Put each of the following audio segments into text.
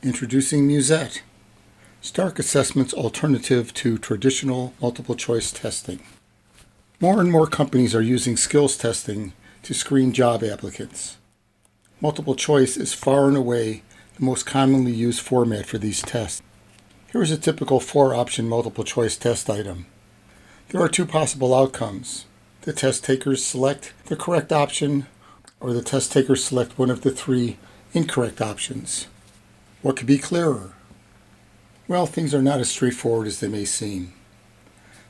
Introducing Muset, Stark Assessment's alternative to traditional multiple-choice testing. More and more companies are using skills testing to screen job applicants. Multiple choice is far and away the most commonly used format for these tests. Here is a typical 4-option multiple-choice test item. There are 2 possible outcomes. The test takers select the correct option, or the test takers select one of the 3 incorrect options. What could be clearer? Well, things are not as straightforward as they may seem.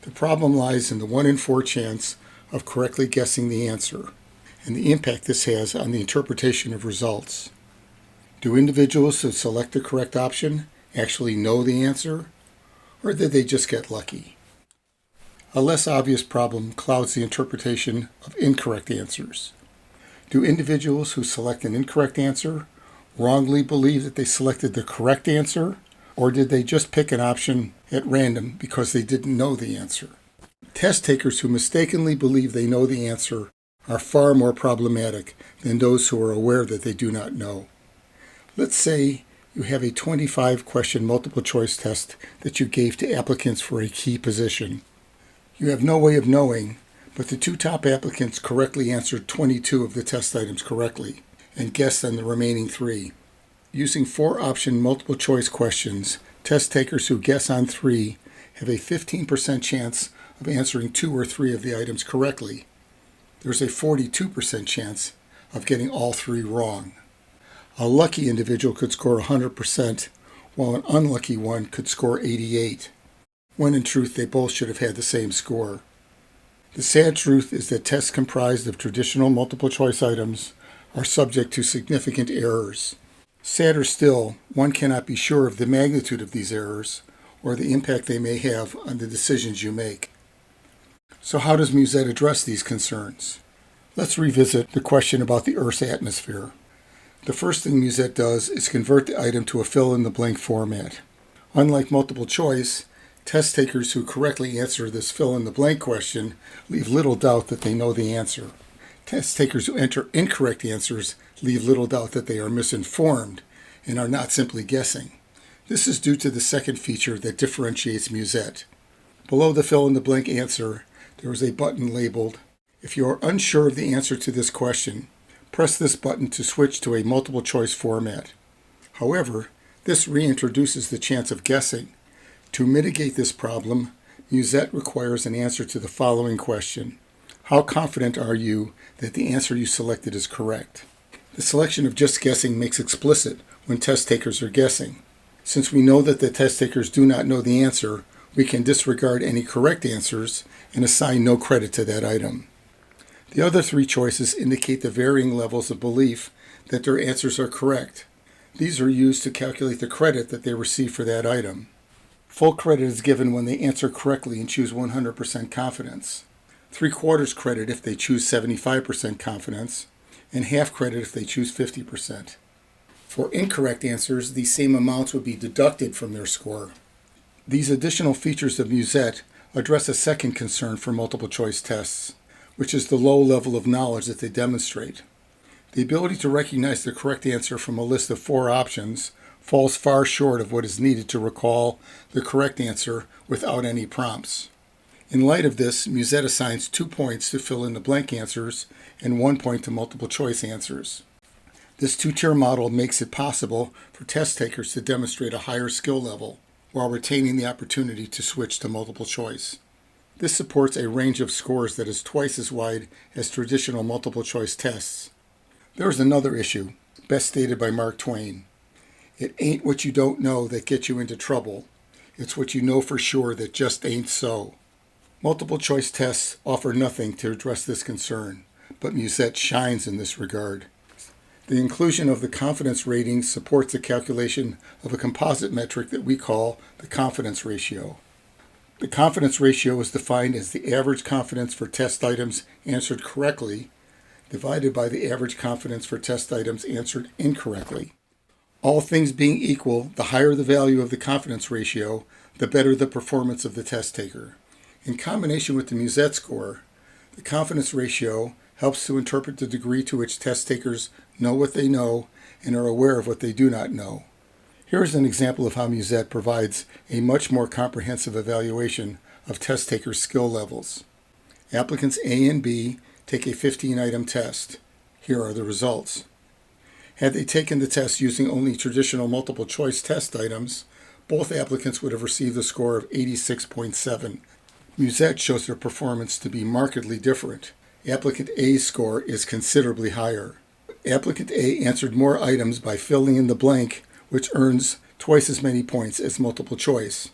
The problem lies in the 1 in 4 chance of correctly guessing the answer, and the impact this has on the interpretation of results. Do individuals who select the correct option actually know the answer, or did they just get lucky? A less obvious problem clouds the interpretation of incorrect answers. Do individuals who select an incorrect answer wrongly believe that they selected the correct answer, or did they just pick an option at random because they didn't know the answer? Test takers who mistakenly believe they know the answer are far more problematic than those who are aware that they do not know. Let's say you have a 25-question multiple-choice test that you gave to applicants for a key position. You have no way of knowing, but the 2 top applicants correctly answered 22 of the test items correctly and guessed on the remaining 3. Using 4-option multiple-choice questions, test takers who guess on 3 have a 15% chance of answering 2 or 3 of the items correctly. There's a 42% chance of getting all 3 wrong. A lucky individual could score 100%, while an unlucky one could score 88%, when in truth they both should have had the same score. The sad truth is that tests comprised of traditional multiple-choice items are subject to significant errors. Sadder still, one cannot be sure of the magnitude of these errors or the impact they may have on the decisions you make. So how does Muset address these concerns? Let's revisit the question about the Earth's atmosphere. The first thing Muset does is convert the item to a fill-in-the-blank format. Unlike multiple choice, test takers who correctly answer this fill-in-the-blank question leave little doubt that they know the answer. Test takers who enter incorrect answers leave little doubt that they are misinformed and are not simply guessing. This is due to the second feature that differentiates Muset. Below the fill-in-the-blank answer, there is a button labeled, "If you are unsure of the answer to this question, press this button to switch to a multiple-choice format." However, this reintroduces the chance of guessing. To mitigate this problem, Muset requires an answer to the following question: how confident are you that the answer you selected is correct? The selection of just guessing makes explicit when test takers are guessing. Since we know that the test takers do not know the answer, we can disregard any correct answers and assign no credit to that item. The other 3 choices indicate the varying levels of belief that their answers are correct. These are used to calculate the credit that they receive for that item. Full credit is given when they answer correctly and choose 100% confidence. 3/4 credit if they choose 75% confidence, and half credit if they choose 50%. For incorrect answers, these same amounts would be deducted from their score. These additional features of Muset address a second concern for multiple-choice tests, which is the low level of knowledge that they demonstrate. The ability to recognize the correct answer from a list of 4 options falls far short of what is needed to recall the correct answer without any prompts. In light of this, Muset assigns 2 points to fill-in-the-blank answers and 1 point to multiple-choice answers. This 2-tier model makes it possible for test takers to demonstrate a higher skill level while retaining the opportunity to switch to multiple choice. This supports a range of scores that is twice as wide as traditional multiple-choice tests. There is another issue, best stated by Mark Twain. It ain't what you don't know that gets you into trouble. It's what you know for sure that just ain't so. Multiple-choice tests offer nothing to address this concern, but Muset shines in this regard. The inclusion of the confidence rating supports the calculation of a composite metric that we call the confidence ratio. The confidence ratio is defined as the average confidence for test items answered correctly divided by the average confidence for test items answered incorrectly. All things being equal, the higher the value of the confidence ratio, the better the performance of the test taker. In combination with the Muset score, the confidence ratio helps to interpret the degree to which test takers know what they know and are aware of what they do not know. Here is an example of how Muset provides a much more comprehensive evaluation of test takers' skill levels. Applicants A and B take a 15-item test. Here are the results. Had they taken the test using only traditional multiple choice test items, both applicants would have received a score of 86.7. Muset shows their performance to be markedly different. Applicant A's score is considerably higher. Applicant A answered more items by filling in the blank, which earns twice as many points as multiple choice.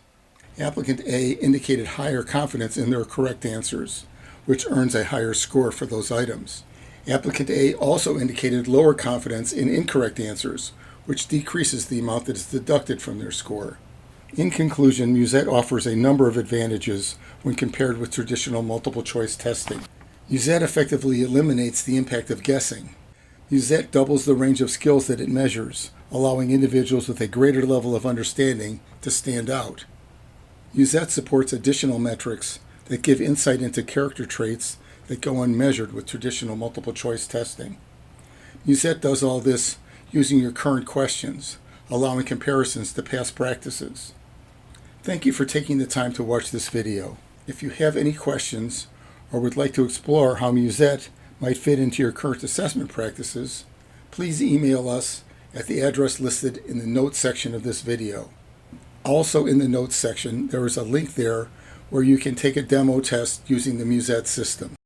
Applicant A indicated higher confidence in their correct answers, which earns a higher score for those items. Applicant A also indicated lower confidence in incorrect answers, which decreases the amount that is deducted from their score. In conclusion, Muset offers a number of advantages when compared with traditional multiple choice testing. Muset effectively eliminates the impact of guessing. Muset doubles the range of skills that it measures, allowing individuals with a greater level of understanding to stand out. Muset supports additional metrics that give insight into character traits that go unmeasured with traditional multiple choice testing. Muset does all this using your current questions, allowing comparisons to past practices. Thank you for taking the time to watch this video. If you have any questions or would like to explore how Muset might fit into your current assessment practices, please email us at the address listed in the notes section of this video. Also in the notes section, there is a link there where you can take a demo test using the Muset system.